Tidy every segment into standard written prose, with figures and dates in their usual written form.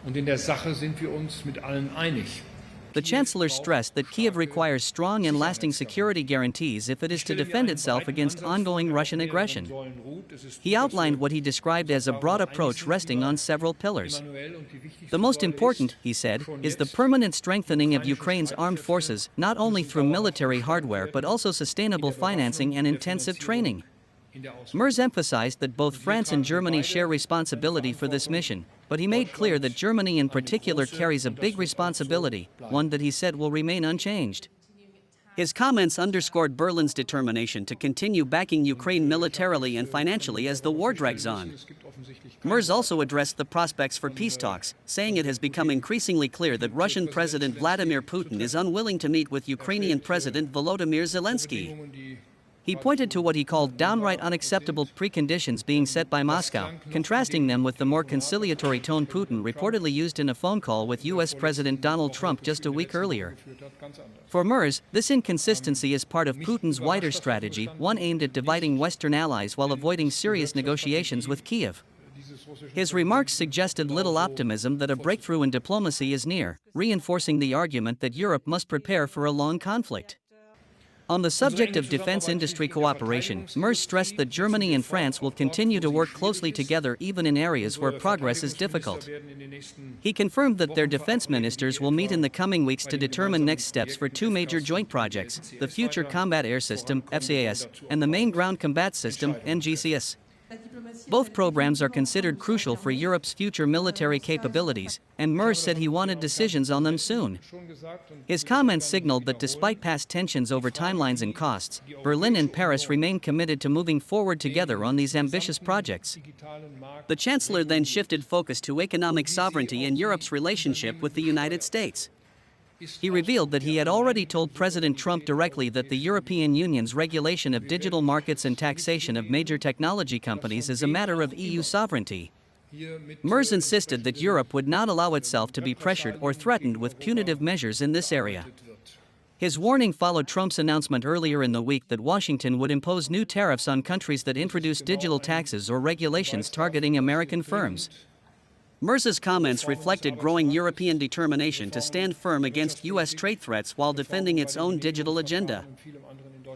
Und in der Sache sind wir uns mit allen einig. The Chancellor stressed that Kyiv requires strong and lasting security guarantees if it is to defend itself against ongoing Russian aggression. He outlined what he described as a broad approach resting on several pillars. The most important, he said, is the permanent strengthening of Ukraine's armed forces, not only through military hardware but also sustainable financing and intensive training. Merz emphasized that both France and Germany share responsibility for this mission, but he made clear that Germany in particular carries a big responsibility, one that he said will remain unchanged. His comments underscored Berlin's determination to continue backing Ukraine militarily and financially as the war drags on. Merz also addressed the prospects for peace talks, saying it has become increasingly clear that Russian President Vladimir Putin is unwilling to meet with Ukrainian President Volodymyr Zelenskiy. He pointed to what he called downright unacceptable preconditions being set by Moscow, contrasting them with the more conciliatory tone Putin reportedly used in a phone call with U.S. President Donald Trump just a week earlier. For Merz, this inconsistency is part of Putin's wider strategy, one aimed at dividing Western allies while avoiding serious negotiations with Kyiv. His remarks suggested little optimism that a breakthrough in diplomacy is near, reinforcing the argument that Europe must prepare for a long conflict. On the subject of defense industry cooperation, Merz stressed that Germany and France will continue to work closely together even in areas where progress is difficult. He confirmed that their defense ministers will meet in the coming weeks to determine next steps for two major joint projects, the Future Combat Air System, FCAS, and the Main Ground Combat System, NGCS. Both programs are considered crucial for Europe's future military capabilities, and Merz said he wanted decisions on them soon. His comments signaled that despite past tensions over timelines and costs, Berlin and Paris remain committed to moving forward together on these ambitious projects. The Chancellor then shifted focus to economic sovereignty and Europe's relationship with the United States. He revealed that he had already told President Trump directly that the European Union's regulation of digital markets and taxation of major technology companies is a matter of EU sovereignty. Merz insisted that Europe would not allow itself to be pressured or threatened with punitive measures in this area. His warning followed Trump's announcement earlier in the week that Washington would impose new tariffs on countries that introduce digital taxes or regulations targeting American firms. Merz's comments reflected growing European determination to stand firm against U.S. trade threats while defending its own digital agenda.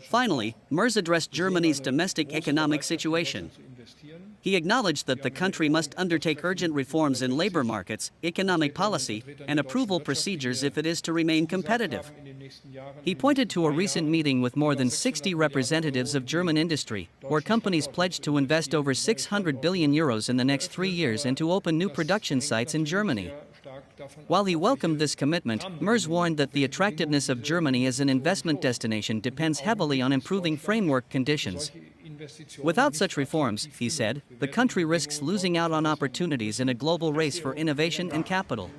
Finally, Merz addressed Germany's domestic economic situation. He acknowledged that the country must undertake urgent reforms in labor markets, economic policy, and approval procedures if it is to remain competitive. He pointed to a recent meeting with more than 60 representatives of German industry, where companies pledged to invest over 600 billion euros in the next 3 years and to open new production sites in Germany. While he welcomed this commitment, Merz warned that the attractiveness of Germany as an investment destination depends heavily on improving framework conditions. Without such reforms, he said, the country risks losing out on opportunities in a global race for innovation and capital.